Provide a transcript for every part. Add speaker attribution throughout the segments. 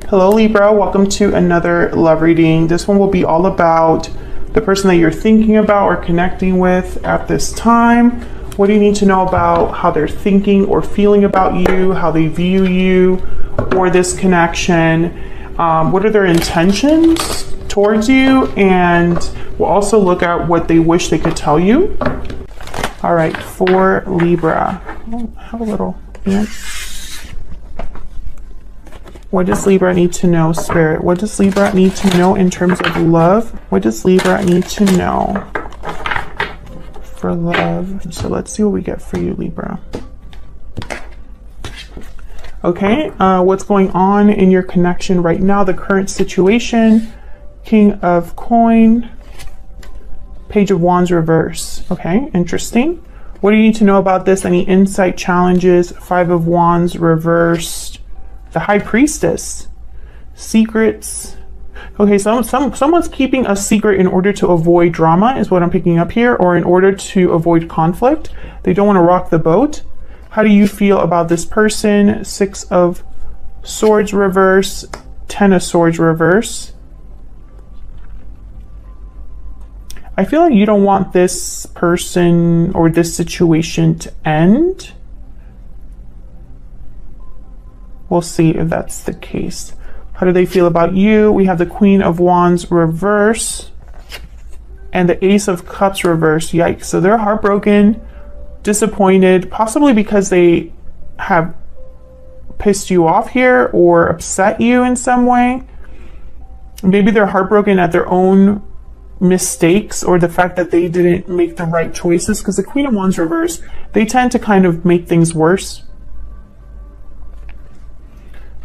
Speaker 1: Hello Libra, welcome to another love reading. This one will be all about the person that you're thinking about or connecting with at this time. What do you need to know about how they're thinking or feeling about you, how they view you or this connection? What are their intentions towards you? And we'll also look at what they wish they could tell you. All right, for Libra, have a little ant. What does Libra need to know, Spirit? What does Libra need to know in terms of love? What does Libra need to know for love? So let's see what we get for you, Libra. Okay, what's going on in your connection right now? The current situation, King of Coin, Page of Wands reverse. Okay, interesting. What do you need to know about this? Any insight, challenges? Five of Wands reversed. The High Priestess, secrets. Okay, someone's keeping a secret in order to avoid drama is what I'm picking up here, or in order to avoid conflict. They don't want to rock the boat. How do you feel about this person? Six of Swords reverse, Ten of Swords reverse. I feel like you don't want this person or this situation to end. We'll see if that's the case. How do they feel about you? We have the Queen of Wands reverse and the Ace of Cups reverse. Yikes. So they're heartbroken, disappointed, possibly because they have pissed you off here or upset you in some way. Maybe they're heartbroken at their own mistakes or the fact that they didn't make the right choices, because the Queen of Wands reverse, they tend to kind of make things worse.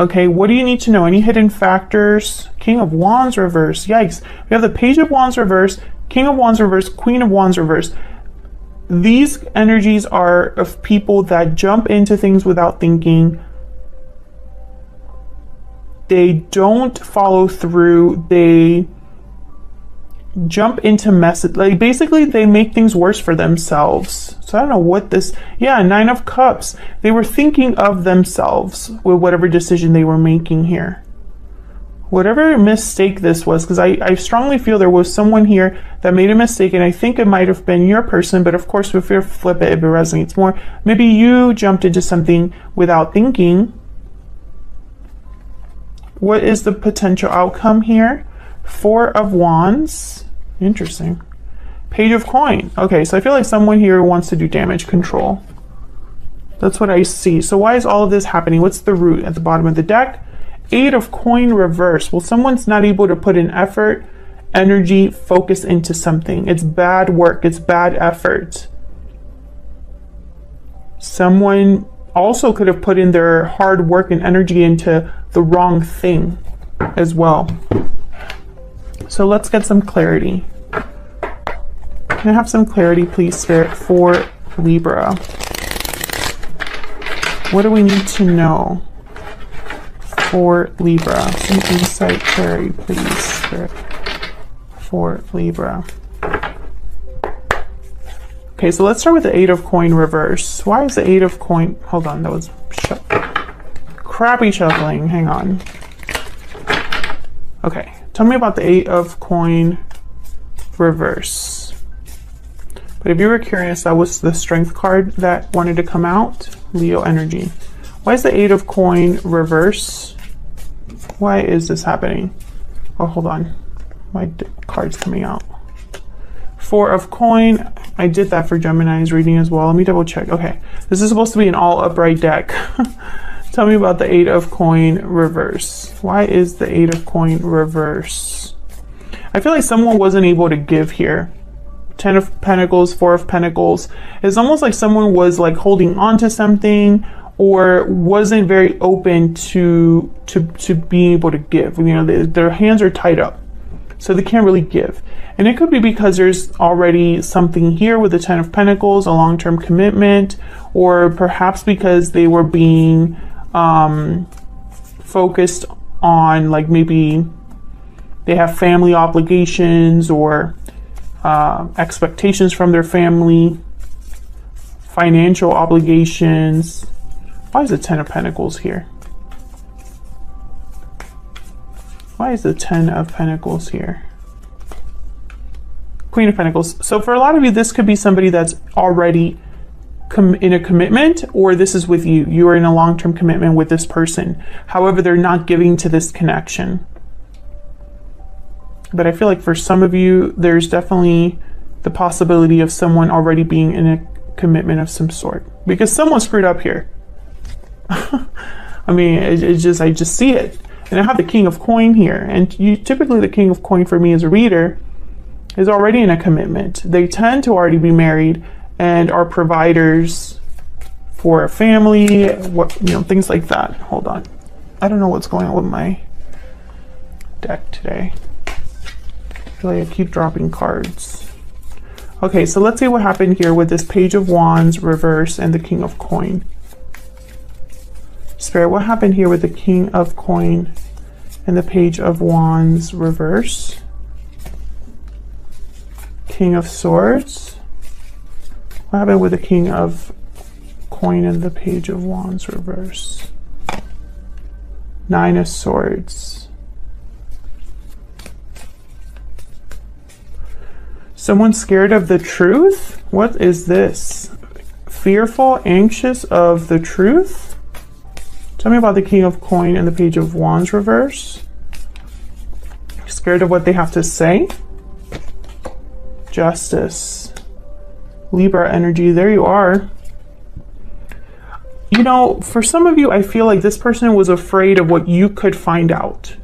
Speaker 1: Okay, what do you need to know? Any hidden factors? King of Wands reverse. Yikes. We have the Page of Wands reverse, King of Wands reverse, Queen of Wands reverse. These energies are of people that jump into things without thinking. They don't follow through. They jump into messes. Like basically they make things worse for themselves. So I don't know what this, yeah, Nine of Cups. They were thinking of themselves with whatever decision they were making here. Whatever mistake this was, because I strongly feel there was someone here that made a mistake, and I think it might have been your person, but of course if you flip it, if it resonates more, maybe you jumped into something without thinking. What is the potential outcome here? Four of Wands. Interesting. Page of Coin. Okay, so I feel like someone here wants to do damage control. That's what I see. So why is all of this happening? What's the root at the bottom of the deck? Eight of Coin reverse. Well, someone's not able to put in effort, energy, focus into something. It's bad work. It's bad effort. Someone also could have put in their hard work and energy into the wrong thing as well. So let's get some clarity. Can I have some clarity, please, Spirit, for Libra? What do we need to know for Libra? Some insight, clarity, please, Spirit, for Libra. Okay, so let's start with the Eight of Coin reverse. Why is the Eight of Coin? Hold on, that was crappy shuffling. Hang on. Okay. Tell me about the Eight of Coin reverse. But if you were curious, that was the Strength card that wanted to come out. Leo energy. Why is the Eight of Coin reverse? Why is this happening? Oh, hold on. My card's coming out. Four of Coin. I did that for Gemini's reading as well. Let me double check. Okay. This is supposed to be an all upright deck. Tell me about the Eight of Coin reverse. Why is the Eight of Coin reverse? I feel like someone wasn't able to give here. Ten of Pentacles, Four of Pentacles. It's almost like someone was like holding on to something or wasn't very open to being able to give. You know, their hands are tied up, so they can't really give. And it could be because there's already something here with the Ten of Pentacles, a long-term commitment, or perhaps because they were being focused on, like, maybe they have family obligations or expectations from their family, financial obligations. Why is the Ten of Pentacles here? Why is the 10 of Pentacles here? Queen of Pentacles. So for a lot of you, this could be somebody that's already in a commitment, or this is with you. You are in a long-term commitment with this person. However, they're not giving to this connection. But I feel like for some of you, there's definitely the possibility of someone already being in a commitment of some sort, because someone screwed up here. I mean, I just see it. And I have the King of Coin here, and typically the King of Coin for me as a reader is already in a commitment. They tend to already be married and are providers for a family, things like that. Hold on. I don't know what's going on with my deck today. I feel like I keep dropping cards. Okay, so let's see what happened here with this Page of Wands reverse and the King of Coin. Spirit, what happened here with the King of Coin and the Page of Wands reverse? King of Swords. What happened with the King of Coin and the Page of Wands reverse? Nine of Swords. Someone scared of the truth? What is this? Fearful, anxious of the truth? Tell me about the King of Coin and the Page of Wands reverse. Scared of what they have to say? Justice. Libra energy, there you are. You know, for some of you, I feel like this person was afraid of what you could find out.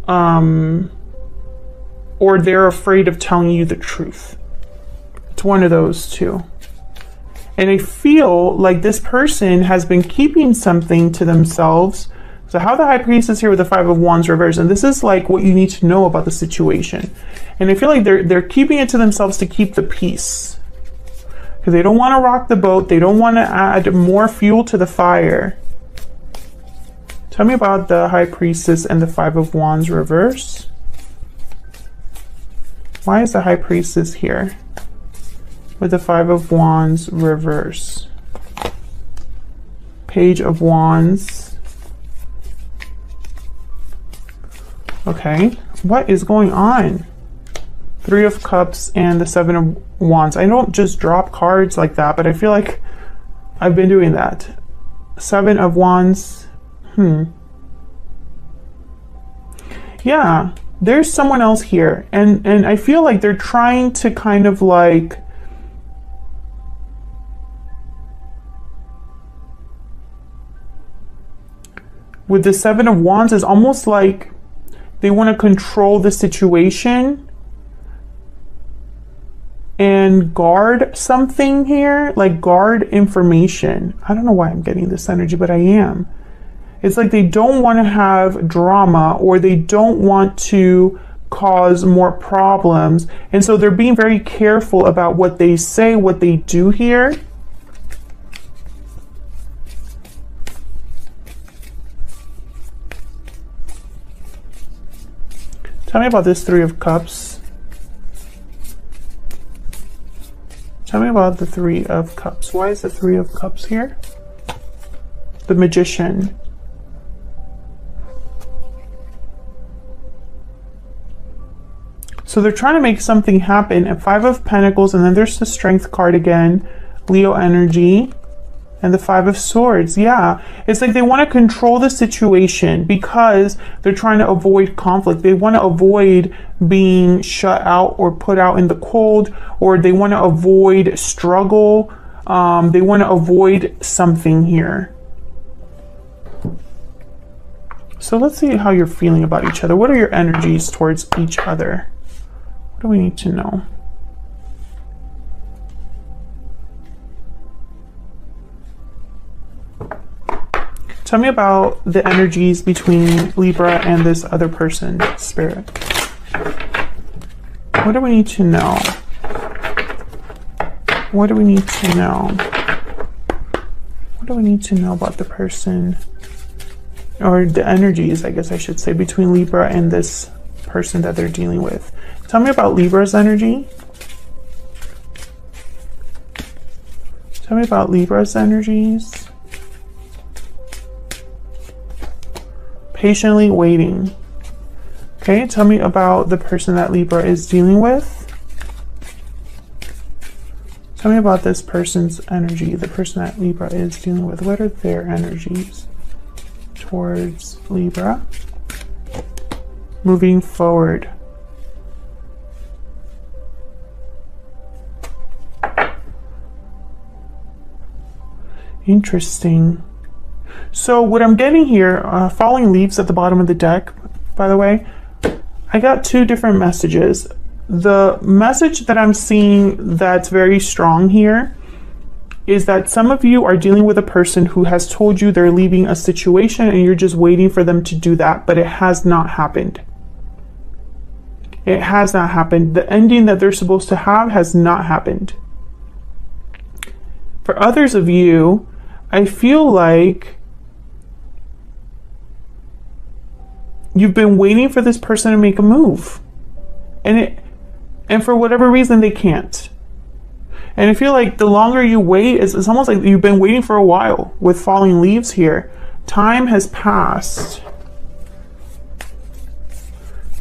Speaker 1: Or they're afraid of telling you the truth. It's one of those two. And I feel like this person has been keeping something to themselves. So how the High Priestess here with the Five of Wands reverse, and this is like what you need to know about the situation. And I feel like they're keeping it to themselves to keep the peace. Because they don't want to rock the boat. They don't want to add more fuel to the fire. Tell me about the High Priestess and the Five of Wands reverse. Why is the High Priestess here with the Five of Wands reverse? Page of Wands. Okay, what is going on? Three of Cups and the Seven of Wands. I don't just drop cards like that, but I feel like I've been doing that. Seven of Wands. Yeah, there's someone else here. And I feel like they're trying to kind of like with the Seven of Wands, is almost like they want to control the situation and guard something here, like guard information. I don't know why I'm getting this energy, but I am. It's like they don't want to have drama, or they don't want to cause more problems. And so they're being very careful about what they say, what they do here. Tell me about this Three of Cups. Tell me about the Three of Cups. Why is the Three of Cups here? The Magician. So they're trying to make something happen. And Five of Pentacles, and then there's the Strength card again. Leo energy. And the Five of Swords. Yeah, it's like they want to control the situation because they're trying to avoid conflict. They want to avoid being shut out or put out in the cold, or they want to avoid struggle. They want to avoid something here. So let's see how you're feeling about each other. What are your energies towards each other? What do we need to know? Tell me about the energies between Libra and this other person, Spirit. What do we need to know? What do we need to know? What do we need to know about the person? Or the energies, I guess I should say, between Libra and this person that they're dealing with. Tell me about Libra's energy. Tell me about Libra's energies. patiently waiting. Okay, tell me about the person that Libra is dealing with. Tell me about this person's energy, the person that Libra is dealing with. What are their energies towards Libra? Moving forward. Interesting. So what I'm getting here, falling leaves at the bottom of the deck, by the way, I got two different messages. The message that I'm seeing that's very strong here is that some of you are dealing with a person who has told you they're leaving a situation and you're just waiting for them to do that, but it has not happened. It has not happened. The ending that they're supposed to have has not happened. For others of you, I feel like you've been waiting for this person to make a move. And for whatever reason, they can't. And I feel like the longer you wait, it's almost like you've been waiting for a while with falling leaves here. Time has passed.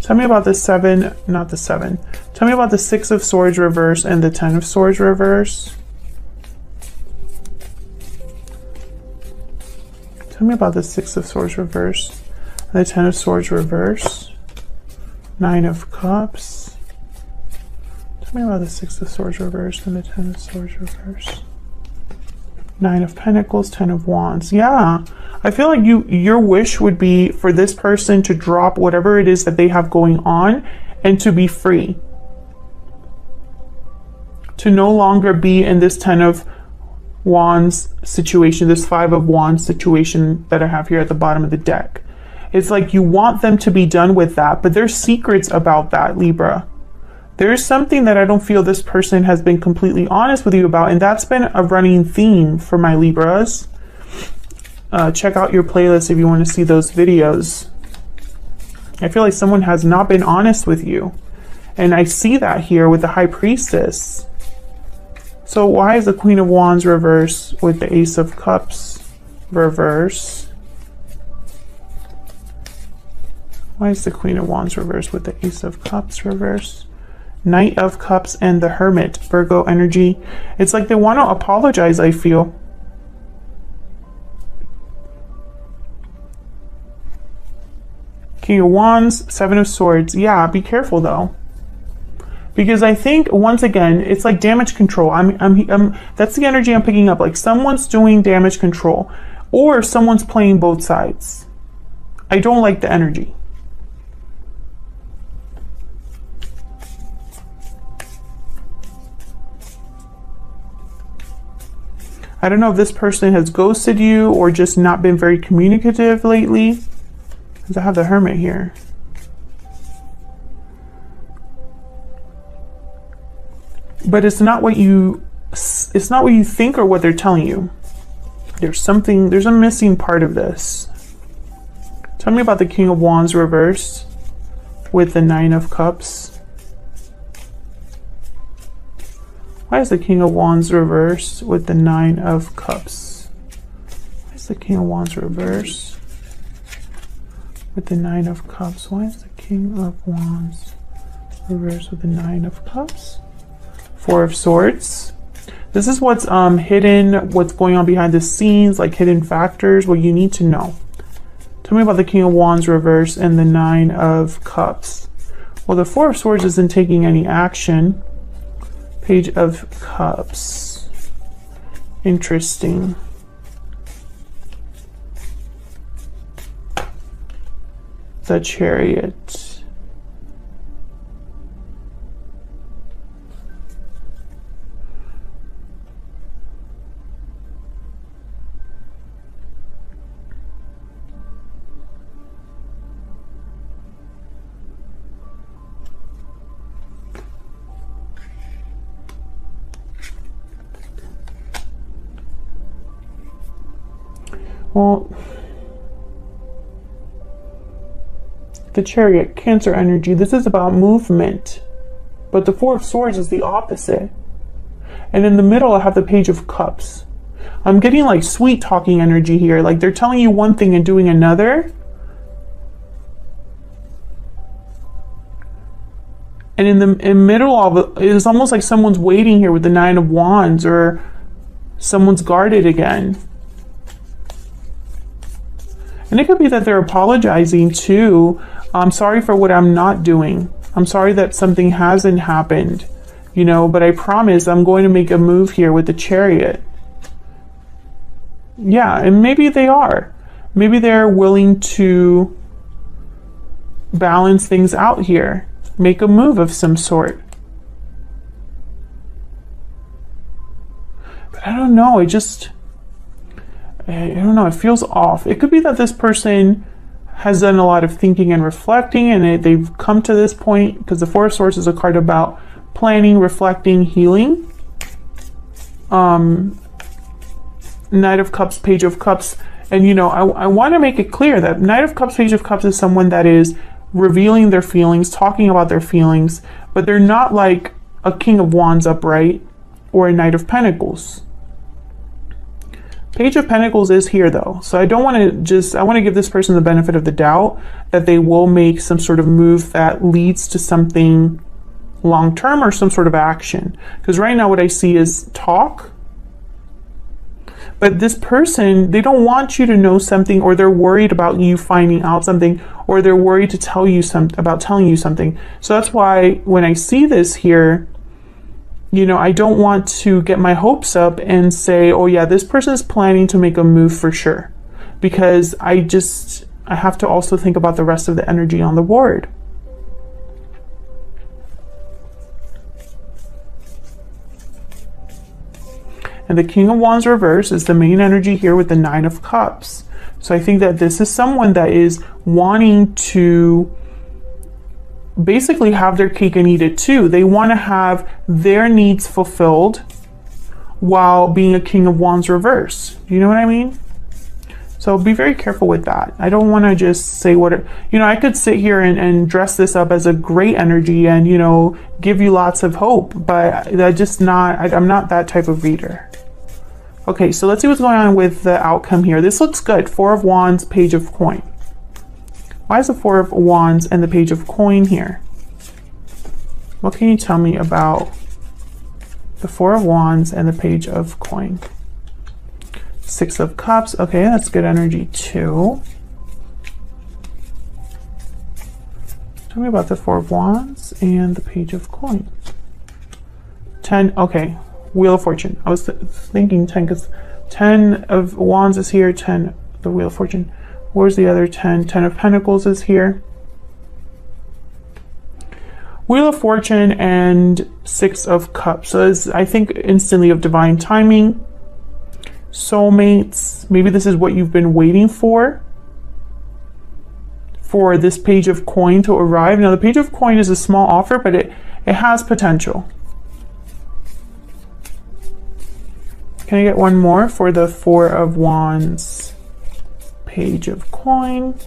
Speaker 1: Tell me about the seven, not the seven. Tell me about the 6 of Swords reverse and the 10 of Swords reverse. Tell me about the 6 of Swords reverse and the 10 of Swords reverse. 9 of Cups. Tell me about the 6 of Swords reverse and the 10 of Swords reverse. 9 of Pentacles, 10 of Wands. Yeah, I feel like your wish would be for this person to drop whatever it is that they have going on and to be free. To no longer be in this 10 of Wands situation, this 5 of Wands situation that I have here at the bottom of the deck. It's like you want them to be done with that, but there's secrets about that, Libra. There's something that I don't feel this person has been completely honest with you about, and that's been a running theme for my Libras. Check out your playlist if you want to see those videos. I feel like someone has not been honest with you, and I see that here with the High Priestess. So why is the Queen of Wands reverse with the Ace of Cups reverse? Why is the Queen of Wands reverse with the Ace of Cups reverse? Knight of Cups and the Hermit, Virgo energy. It's like they want to apologize, I feel. King of Wands, 7 of Swords. Yeah, be careful though. Because I think, once again, it's like damage control. That's the energy I'm picking up. Like someone's doing damage control or someone's playing both sides. I don't like the energy. I don't know if this person has ghosted you or just not been very communicative lately. Because I have the Hermit here. But it's not what you think or what they're telling you. There's a missing part of this. Tell me about the King of Wands reverse with the 9 of Cups. Why is the King of Wands reversed with the 9 of Cups? Why is the King of Wands reversed with the 9 of Cups? Why is the King of Wands reversed with the 9 of Cups? 4 of Swords. This is what's hidden, what's going on behind the scenes, like hidden factors, what you need to know. Tell me about the King of Wands reversed and the 9 of Cups. Well, the 4 of Swords isn't taking any action. Page of Cups. Interesting. The Chariot. Well, the Chariot, Cancer energy, this is about movement. But the 4 of Swords is the opposite. And in the middle, I have the Page of Cups. I'm getting like sweet talking energy here. Like they're telling you one thing and doing another. And in the middle of it, it's almost like someone's waiting here with the Nine of Wands, or someone's guarded again. And it could be that they're apologizing too. I'm sorry for what I'm not doing. I'm sorry that something hasn't happened, you know, but I promise I'm going to make a move here with the Chariot. Yeah, and maybe they are. Maybe they're willing to balance things out here. Make a move of some sort. But I don't know, I don't know, it feels off. It could be that this person has done a lot of thinking and reflecting, and they've come to this point, because the Four of Swords is a card about planning, reflecting, healing. Knight of Cups, Page of Cups. And, you know, I want to make it clear that Knight of Cups, Page of Cups is someone that is revealing their feelings, talking about their feelings, but they're not like a King of Wands upright or a Knight of Pentacles. Page of Pentacles is here though. So I don't want to I want to give this person the benefit of the doubt that they will make some sort of move that leads to something long-term or some sort of action. Because right now what I see is talk. But this person, they don't want you to know something, or they're worried about you finding out something, or they're worried to tell you about telling you something. So that's why when I see this here, you know, I don't want to get my hopes up and say, oh yeah, this person is planning to make a move for sure. Because I have to also think about the rest of the energy on the board. And the King of Wands reverse is the main energy here with the Nine of Cups. So I think that this is someone that is wanting to basically have their cake and eat it too. They want to have their needs fulfilled while being a King of Wands reverse. You know what I mean? So be very careful with that. I don't want to just say you know, I could sit here and dress this up as a great energy and, you know, give you lots of hope, but I'm not that type of reader. Okay, so let's see what's going on with the outcome here. This looks good. Four of Wands, Page of Coin. Why is the Four of Wands and the Page of Coin here? What can you tell me about the Four of Wands and the Page of Coin? Six of Cups. Okay, that's good energy too. Tell me about the Four of Wands and the Page of Coin. 10. Okay, Wheel of Fortune. I was thinking 10 because 10 of Wands is here. 10, the Wheel of Fortune. Where's the other 10? 10 of Pentacles is here. Wheel of Fortune and Six of Cups. So it's, I think, instantly of divine timing. Soulmates. Maybe this is what you've been waiting for this Page of Coin to arrive. Now the Page of Coin is a small offer, but it has potential. Can I get one more for the Four of Wands, Page of Coin?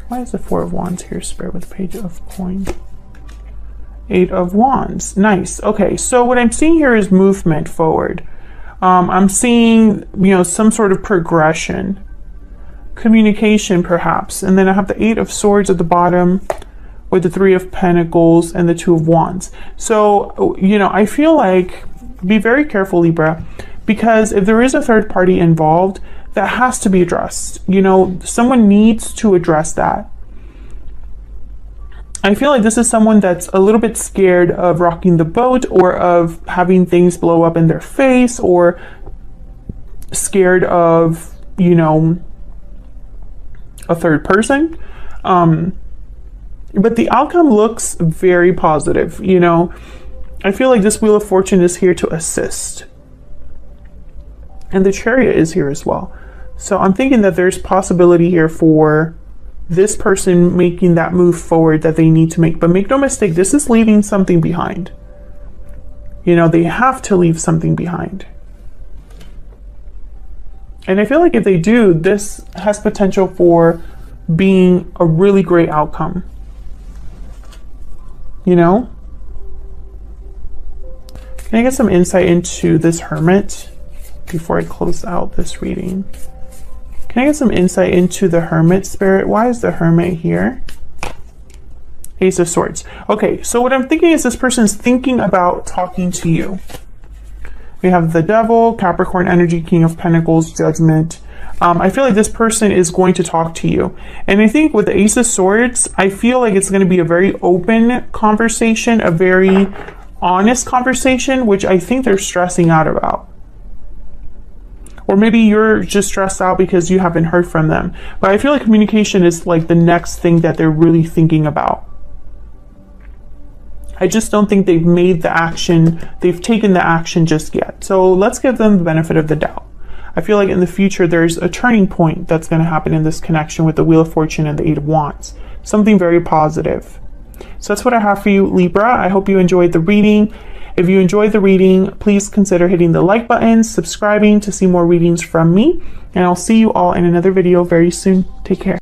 Speaker 1: Why is the Four of Wands here, Spirit, with Page of Coin? Eight of Wands. Nice. Okay, so what I'm seeing here is movement forward. I'm seeing, you know, some sort of progression, communication perhaps. And then I have the Eight of Swords at the bottom with the Three of Pentacles and the Two of Wands. So, you know, I feel like, be very careful, Libra, because if there is a third party involved, that has to be addressed. You know, someone needs to address that. I feel like this is someone that's a little bit scared of rocking the boat, or of having things blow up in their face, or scared of, you know, a third person. But the outcome looks very positive. You know, I feel like this Wheel of Fortune is here to assist. And the Chariot is here as well. So I'm thinking that there's possibility here for this person making that move forward that they need to make. But make no mistake, this is leaving something behind. You know, they have to leave something behind. And I feel like if they do, this has potential for being a really great outcome. You know? Can I get some insight into this Hermit before I close out this reading? Can I get some insight into the Hermit, Spirit? Why is the Hermit here? Ace of Swords. Okay, so what I'm thinking is this person's thinking about talking to you. We have the Devil, Capricorn energy, King of Pentacles, Judgment. I feel like this person is going to talk to you. And I think with the Ace of Swords, I feel like it's going to be a very open conversation, a very honest conversation, which I think they're stressing out about. Or maybe you're just stressed out because you haven't heard from them. But I feel like communication is like the next thing that they're really thinking about. I just don't think they've made the action, they've taken the action just yet. So let's give them the benefit of the doubt. I feel like in the future, there's a turning point that's going to happen in this connection with the Wheel of Fortune and the Eight of Wands. Something very positive. So that's what I have for you, Libra. I hope you enjoyed the reading. If you enjoyed the reading, please consider hitting the like button, subscribing to see more readings from me, and I'll see you all in another video very soon. Take care.